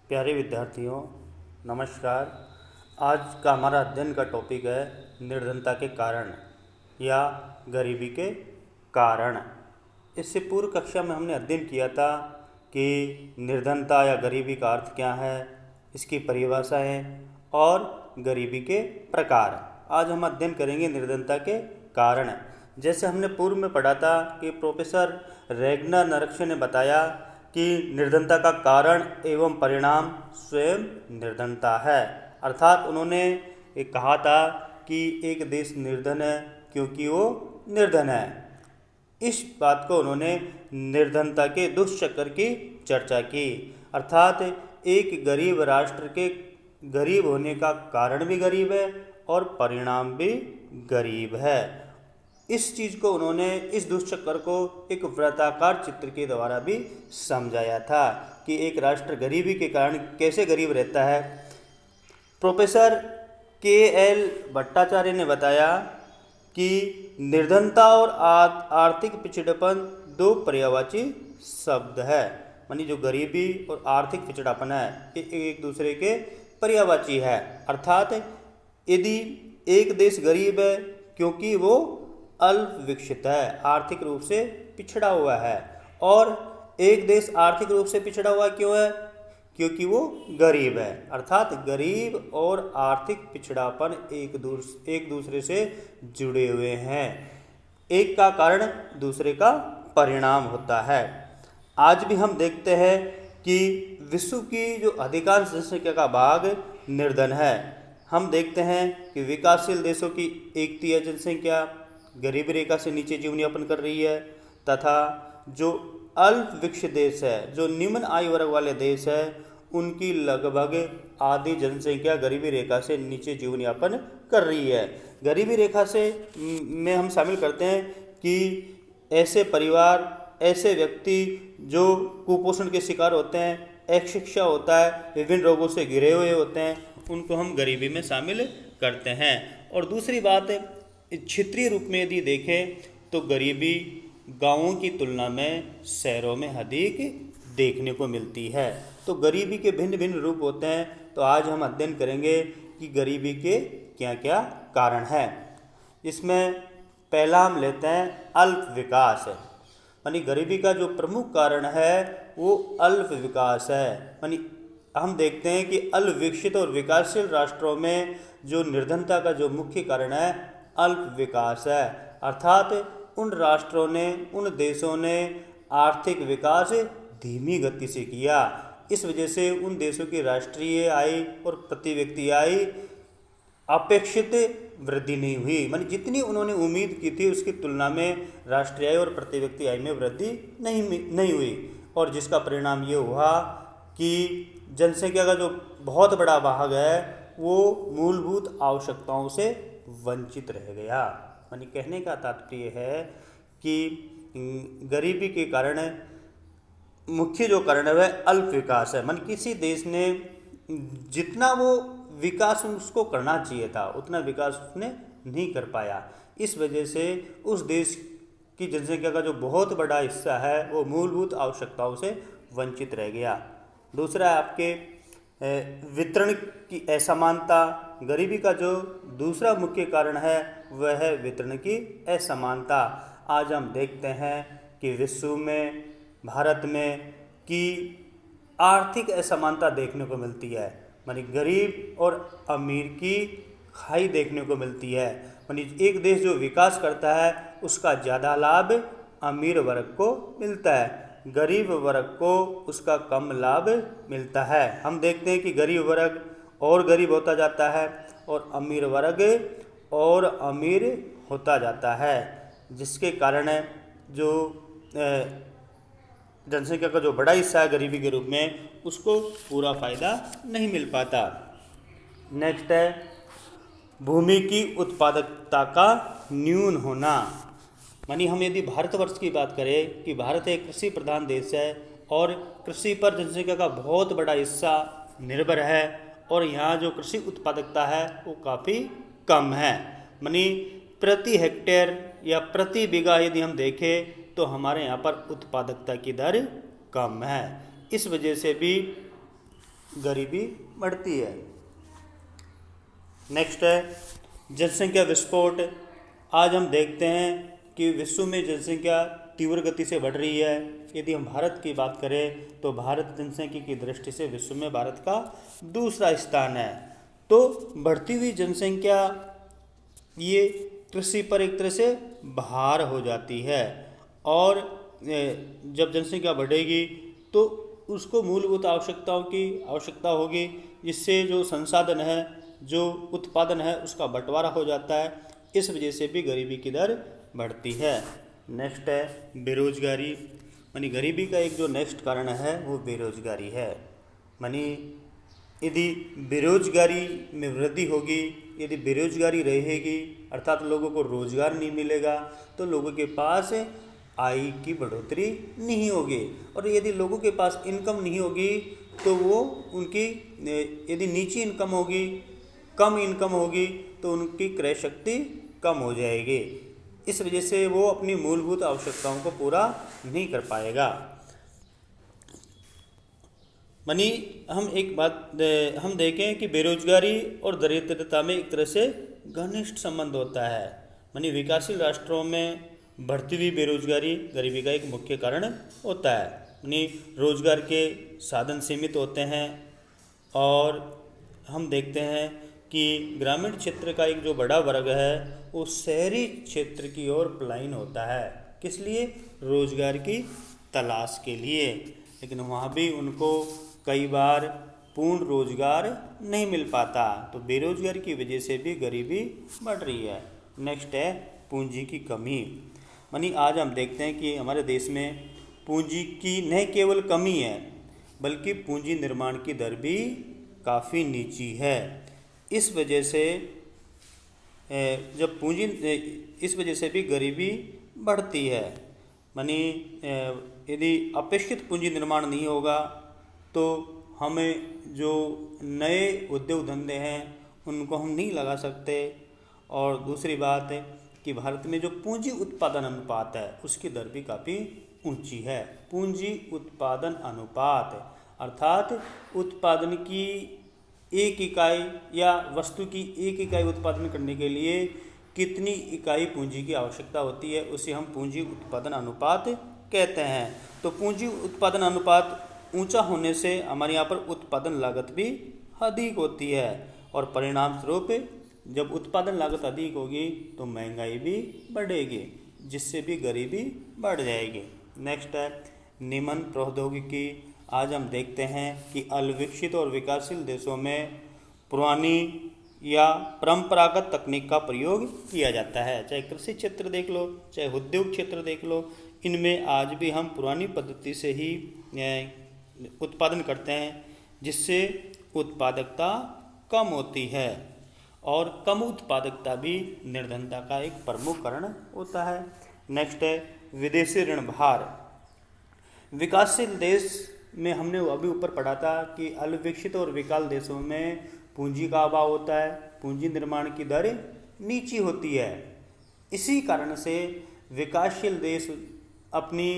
प्यारे विद्यार्थियों, नमस्कार। आज का हमारा अध्ययन का टॉपिक है निर्धनता के कारण या गरीबी के कारण। इससे पूर्व कक्षा में हमने अध्ययन किया था कि निर्धनता या गरीबी का अर्थ क्या है, इसकी परिभाषाएं और गरीबी के प्रकार। आज हम अध्ययन करेंगे निर्धनता के कारण। जैसे हमने पूर्व में पढ़ा था कि प्रोफेसर रेगनर नरक्शे ने बताया कि निर्धनता का कारण एवं परिणाम स्वयं निर्धनता है। अर्थात उन्होंने एक कहा था कि एक देश निर्धन है क्योंकि वो निर्धन है। इस बात को उन्होंने निर्धनता के दुष्चक्र की चर्चा की। अर्थात एक गरीब राष्ट्र के गरीब होने का कारण भी गरीब है और परिणाम भी गरीब है। इस चीज़ को उन्होंने, इस दुष्चक्र को एक वृत्ताकार चित्र के द्वारा भी समझाया था कि एक राष्ट्र गरीबी के कारण कैसे गरीब रहता है। Professor KL. भट्टाचार्य ने बताया कि निर्धनता और आर्थिक पिछड़ेपन दो पर्यायवाची शब्द है। मानी जो गरीबी और आर्थिक पिछड़ापन है ये एक दूसरे के पर्यायवाची है। अर्थात यदि एक देश गरीब है क्योंकि वो अल्प विकसित है, आर्थिक रूप से पिछड़ा हुआ है, और एक देश आर्थिक रूप से पिछड़ा हुआ क्यों है? क्योंकि वो गरीब है। अर्थात गरीब और आर्थिक पिछड़ापन एक दूसरे से जुड़े हुए हैं। एक का कारण दूसरे का परिणाम होता है। आज भी हम देखते हैं कि विश्व की जो अधिकांश जनसंख्या का भाग निर्धन है। हम देखते हैं कि विकासशील देशों की 1/3 जनसंख्या गरीबी रेखा से नीचे जीवन यापन कर रही है, तथा जो अल्प विकसित देश है, जो निम्न आयु वर्ग वाले देश है, उनकी लगभग आधी जनसंख्या गरीबी रेखा से नीचे जीवन यापन कर रही है। गरीबी रेखा से में हम शामिल करते हैं कि ऐसे परिवार, ऐसे व्यक्ति जो कुपोषण के शिकार होते हैं, अशिक्षा होता है, विभिन्न रोगों से घिरे हुए होते हैं, उनको हम गरीबी में शामिल करते हैं। और दूसरी बात, क्षेत्रीय रूप में यदि देखें तो गरीबी गांवों की तुलना में शहरों में अधिक देखने को मिलती है। तो गरीबी के भिन्न भिन्न रूप होते हैं। तो आज हम अध्ययन करेंगे कि गरीबी के क्या क्या कारण हैं। इसमें पहला हम लेते हैं अल्प विकास। यानी गरीबी का जो प्रमुख कारण है वो अल्प विकास है। यानी हम देखते हैं कि अल्प विकसित और विकासशील राष्ट्रों में जो निर्धनता का जो मुख्य कारण है अल्प विकास है। अर्थात उन राष्ट्रों ने, उन देशों ने आर्थिक विकास धीमी गति से किया। इस वजह से उन देशों की राष्ट्रीय आय और प्रति व्यक्ति आय अपेक्षित वृद्धि नहीं हुई। मानी जितनी उन्होंने उम्मीद की थी उसकी तुलना में राष्ट्रीय आय और प्रति व्यक्ति आय में वृद्धि नहीं हुई, और जिसका परिणाम ये हुआ कि जनसंख्या का जो बहुत बड़ा भाग है वो मूलभूत आवश्यकताओं से वंचित रह गया। यानी कहने का तात्पर्य है कि गरीबी के कारण मुख्य जो कारण है वह अल्प विकास है। मान किसी देश ने जितना वो विकास उसको करना चाहिए था उतना विकास उसने नहीं कर पाया। इस वजह से उस देश की जनसंख्या का जो बहुत बड़ा हिस्सा है वो मूलभूत आवश्यकताओं से वंचित रह गया। दूसरा है आपके वितरण की असमानता। गरीबी का जो दूसरा मुख्य कारण है वह है वितरण की असमानता। आज हम देखते हैं कि विश्व में, भारत में कि आर्थिक असमानता देखने को मिलती है। मानी गरीब और अमीर की खाई देखने को मिलती है। मानी एक देश जो विकास करता है उसका ज़्यादा लाभ अमीर वर्ग को मिलता है, गरीब वर्ग को उसका कम लाभ मिलता है। हम देखते हैं कि गरीब वर्ग और गरीब होता जाता है और अमीर वर्ग और अमीर होता जाता है, जिसके कारण जो जनसंख्या का जो बड़ा हिस्सा है गरीबी के रूप में उसको पूरा फ़ायदा नहीं मिल पाता। नेक्स्ट है भूमि की उत्पादकता का न्यून होना। मानी हम यदि भारतवर्ष की बात करें कि भारत एक कृषि प्रधान देश है और कृषि पर जनसंख्या का बहुत बड़ा हिस्सा निर्भर है, और यहाँ जो कृषि उत्पादकता है वो काफ़ी कम है। मानी प्रति हेक्टेयर या प्रति बीघा यदि हम देखें तो हमारे यहाँ पर उत्पादकता की दर कम है। इस वजह से भी गरीबी बढ़ती है। नेक्स्ट है जनसंख्या विस्फोट। आज हम देखते हैं कि विश्व में जनसंख्या तीव्र गति से बढ़ रही है। यदि हम भारत की बात करें तो भारत जनसंख्या की दृष्टि से विश्व में भारत का दूसरा स्थान है। तो बढ़ती हुई जनसंख्या ये कृषि पर एक तरह से भार हो जाती है, और जब जनसंख्या बढ़ेगी तो उसको मूलभूत आवश्यकताओं की आवश्यकता होगी, जिससे जो संसाधन है, जो उत्पादन है, उसका बंटवारा हो जाता है। इस वजह से भी गरीबी की दर बढ़ती है। नेक्स्ट है बेरोजगारी। यानी गरीबी का एक जो नेक्स्ट कारण है वो बेरोजगारी है। यानी यदि बेरोजगारी में वृद्धि होगी, यदि बेरोजगारी रहेगी अर्थात लोगों को रोजगार नहीं मिलेगा, तो लोगों के पास आय की बढ़ोतरी नहीं होगी, और यदि लोगों के पास इनकम नहीं होगी तो वो उनकी यदि नीची इनकम होगी, कम इनकम होगी, तो उनकी क्रय शक्ति कम हो जाएगी। इस वजह से वो अपनी मूलभूत आवश्यकताओं को पूरा नहीं कर पाएगा। मनी हम एक बात हम देखें कि बेरोजगारी और दरिद्रता में एक तरह से घनिष्ठ संबंध होता है। मनी विकासशील राष्ट्रों में बढ़ती हुई बेरोजगारी गरीबी का एक मुख्य कारण होता है। मनी रोजगार के साधन सीमित होते हैं, और हम देखते हैं कि ग्रामीण क्षेत्र का एक जो बड़ा वर्ग है वो शहरी क्षेत्र की ओर पलायन होता है। किस लिए? रोजगार की तलाश के लिए। लेकिन वहाँ भी उनको कई बार पूर्ण रोजगार नहीं मिल पाता, तो बेरोजगारी की वजह से भी गरीबी बढ़ रही है। नेक्स्ट है पूंजी की कमी। यानी आज हम देखते हैं कि हमारे देश में पूंजी की न केवल कमी है, बल्कि पूंजी निर्माण की दर भी काफ़ी नीची है। इस वजह से इस वजह से भी गरीबी बढ़ती है। यानी यदि अपेक्षित पूंजी निर्माण नहीं होगा तो हमें जो नए उद्योग धंधे हैं उनको हम नहीं लगा सकते। और दूसरी बात है कि भारत में जो पूंजी उत्पादन अनुपात है उसकी दर भी काफ़ी ऊंची है। पूंजी उत्पादन अनुपात अर्थात उत्पादन की एक इकाई या वस्तु की एक इकाई उत्पादन करने के लिए कितनी इकाई पूंजी की आवश्यकता होती है, उसे हम पूंजी उत्पादन अनुपात कहते हैं। तो पूंजी उत्पादन अनुपात ऊंचा होने से हमारे यहाँ पर उत्पादन लागत भी अधिक होती है, और परिणाम स्वरूप जब उत्पादन लागत अधिक होगी तो महंगाई भी बढ़ेगी, जिससे भी गरीबी बढ़ जाएगी। नेक्स्ट है निम्न प्रौद्योगिकी। आज हम देखते हैं कि अविकसित और विकासशील देशों में पुरानी या परंपरागत तकनीक का प्रयोग किया जाता है। चाहे कृषि क्षेत्र देख लो, चाहे उद्योग क्षेत्र देख लो, इनमें आज भी हम पुरानी पद्धति से ही उत्पादन करते हैं, जिससे उत्पादकता कम होती है, और कम उत्पादकता भी निर्धनता का एक प्रमुख कारण होता है। नेक्स्ट है विदेशी ऋण भार। विकासशील देश में हमने अभी ऊपर पढ़ा था कि अविकसित और विकास देशों में पूंजी का अभाव होता है, पूंजी निर्माण की दर नीची होती है। इसी कारण से विकासशील देश अपनी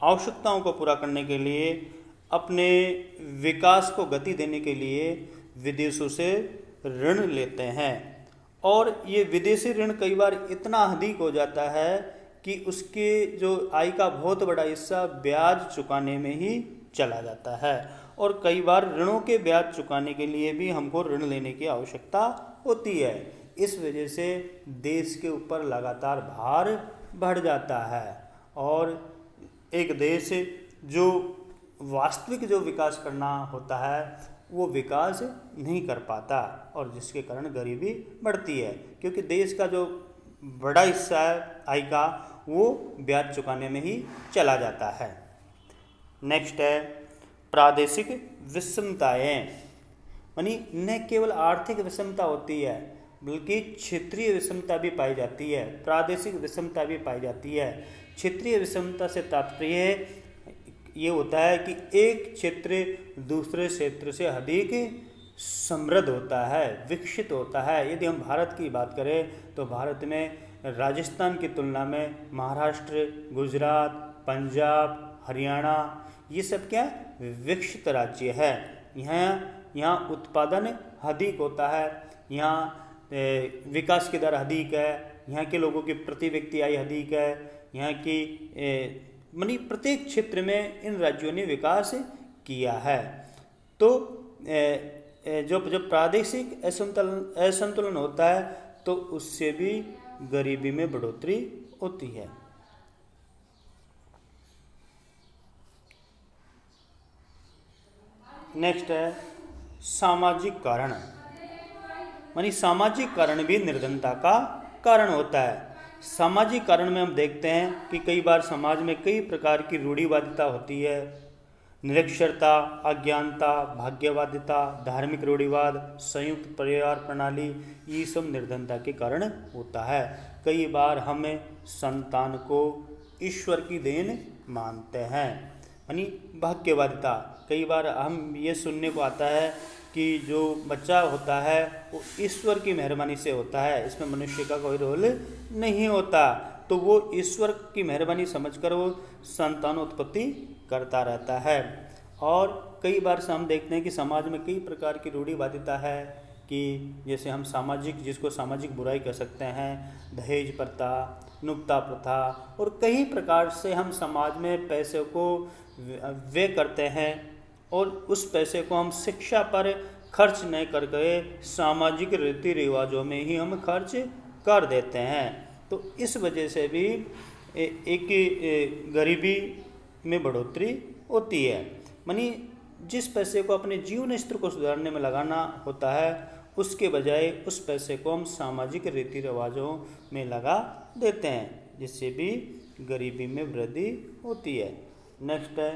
आवश्यकताओं को पूरा करने के लिए, अपने विकास को गति देने के लिए विदेशों से ऋण लेते हैं, और ये विदेशी ऋण कई बार इतना अधिक हो जाता है कि उसके जो आय का बहुत बड़ा हिस्सा ब्याज चुकाने में ही चला जाता है, और कई बार ऋणों के ब्याज चुकाने के लिए भी हमको ऋण लेने की आवश्यकता होती है। इस वजह से देश के ऊपर लगातार भार बढ़ जाता है, और एक देश जो वास्तविक जो विकास करना होता है वो विकास नहीं कर पाता, और जिसके कारण गरीबी बढ़ती है, क्योंकि देश का जो बड़ा हिस्सा है आय का वो ब्याज चुकाने में ही चला जाता है। नेक्स्ट है प्रादेशिक विषमताएं। यानी न केवल आर्थिक विषमता होती है बल्कि क्षेत्रीय विषमता भी पाई जाती है, प्रादेशिक विषमता भी पाई जाती है। क्षेत्रीय विषमता से तात्पर्य ये होता है कि एक क्षेत्र दूसरे क्षेत्र से अधिक समृद्ध होता है, विकसित होता है। यदि हम भारत की बात करें तो भारत में राजस्थान की तुलना में महाराष्ट्र, गुजरात, पंजाब, हरियाणा ये सब क्या विकसित राज्य है, यहाँ उत्पादन अधिक होता है, यहाँ विकास की दर अधिक है, यहाँ के लोगों की प्रति व्यक्ति आय अधिक है, यहाँ की मानी प्रत्येक क्षेत्र में इन राज्यों ने विकास किया है। तो जब प्रादेशिक असंतुलन होता है तो उससे भी गरीबी में बढ़ोतरी होती है। नेक्स्ट है सामाजिक कारण, मानी सामाजिक कारण भी निर्धनता का कारण होता है। सामाजिक कारण में हम देखते हैं कि कई बार समाज में कई प्रकार की रूढ़िवादिता होती है, निरक्षरता, अज्ञानता, भाग्यवादिता, धार्मिक रूढ़िवाद, संयुक्त परिवार प्रणाली, ये सब निर्धनता के कारण होता है। कई बार हमें संतान को ईश्वर की देन मानते हैं, यानी भाग्यवादिता। कई बार हम ये सुनने को आता है कि जो बच्चा होता है वो ईश्वर की मेहरबानी से होता है, इसमें मनुष्य का कोई रोल नहीं होता। तो वो ईश्वर की मेहरबानी समझकर वो संतान उत्पत्ति करता रहता है। और कई बार से हम देखते हैं कि समाज में कई प्रकार की रूढ़िवादिता है कि जैसे हम जिसको सामाजिक बुराई कह सकते हैं, दहेज प्रथा, नुक्ता प्रथा, और कई प्रकार से हम समाज में पैसे को व्यय करते हैं और उस पैसे को हम शिक्षा पर खर्च नहीं करके सामाजिक रीति रिवाजों में ही हम खर्च कर देते हैं। तो इस वजह से भी एक गरीबी में बढ़ोतरी होती है। मानी जिस पैसे को अपने जीवन स्तर को सुधारने में लगाना होता है उसके बजाय उस पैसे को हम सामाजिक रीति रिवाजों में लगा देते हैं, जिससे भी गरीबी में वृद्धि होती है। नेक्स्ट है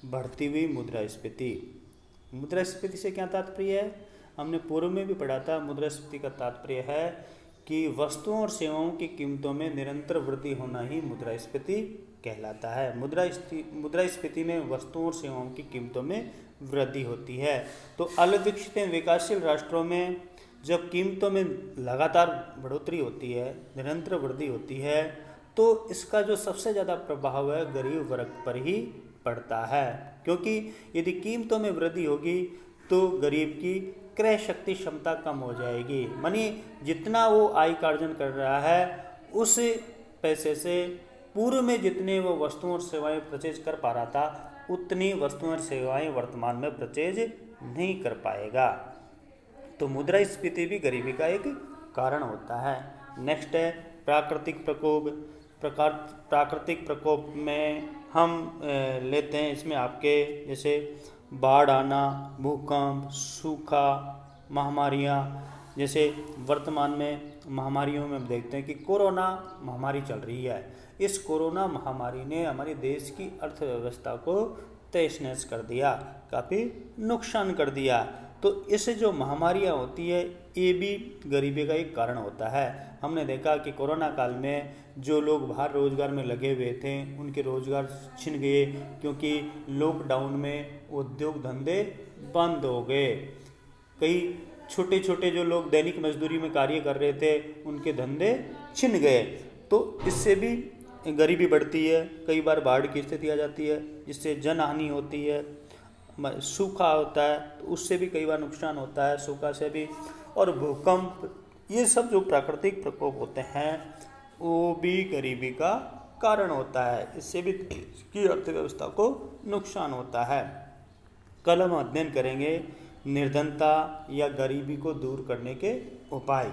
बढ़ती हुई मुद्रास्फीति। मुद्रास्फीति से क्या तात्पर्य है? हमने पूर्व में भी पढ़ा था। मुद्रास्फीति का तात्पर्य है कि वस्तुओं और सेवाओं की कीमतों में निरंतर वृद्धि होना ही मुद्रास्फीति कहलाता है। मुद्रास्फीति में वस्तुओं और सेवाओं की कीमतों में वृद्धि होती है। तो अल्पविकसित विकासशील राष्ट्रों में जब कीमतों में लगातार बढ़ोतरी होती है, निरंतर वृद्धि होती है, तो इसका जो सबसे ज़्यादा प्रभाव है गरीब वर्ग पर ही पड़ता है, क्योंकि यदि कीमतों में वृद्धि होगी तो गरीब की क्रय शक्ति क्षमता कम हो जाएगी। मानी जितना वो आय का अर्जन कर रहा है उस पैसे से पूर्व में जितने वो वस्तुओं और सेवाएं परचेज कर पा रहा था उतनी वस्तुएं और सेवाएं वर्तमान में परचेज नहीं कर पाएगा। तो मुद्रास्फीति भी गरीबी का एक कारण होता है। नेक्स्ट है प्राकृतिक प्रकोप। प्राकृतिक प्रकोप में हम लेते हैं इसमें आपके जैसे बाढ़ आना, भूकंप, सूखा, महामारियाँ। जैसे वर्तमान में महामारियों में हम देखते हैं कि कोरोना महामारी चल रही है। इस कोरोना महामारी ने हमारे देश की अर्थव्यवस्था को तहस नहस कर दिया, काफ़ी नुकसान कर दिया। तो इससे जो महामारियाँ होती है ये भी गरीबी का एक कारण होता है। हमने देखा कि कोरोना काल में जो लोग बाहर रोजगार में लगे हुए थे उनके रोजगार छिन गए, क्योंकि लॉकडाउन में उद्योग धंधे बंद हो गए। कई छोटे छोटे जो लोग दैनिक मजदूरी में कार्य कर रहे थे उनके धंधे छिन गए। तो इससे भी गरीबी बढ़ती है। कई बार बाढ़ की स्थिति आ जाती है जिससे जन हानि होती है। सूखा होता है तो उससे भी कई बार नुकसान होता है, सूखा से भी। और भूकंप, ये सब जो प्राकृतिक प्रकोप होते हैं वो भी गरीबी का कारण होता है। इससे भी की अर्थव्यवस्था को नुकसान होता है। कल हम अध्ययन करेंगे निर्धनता या गरीबी को दूर करने के उपाय।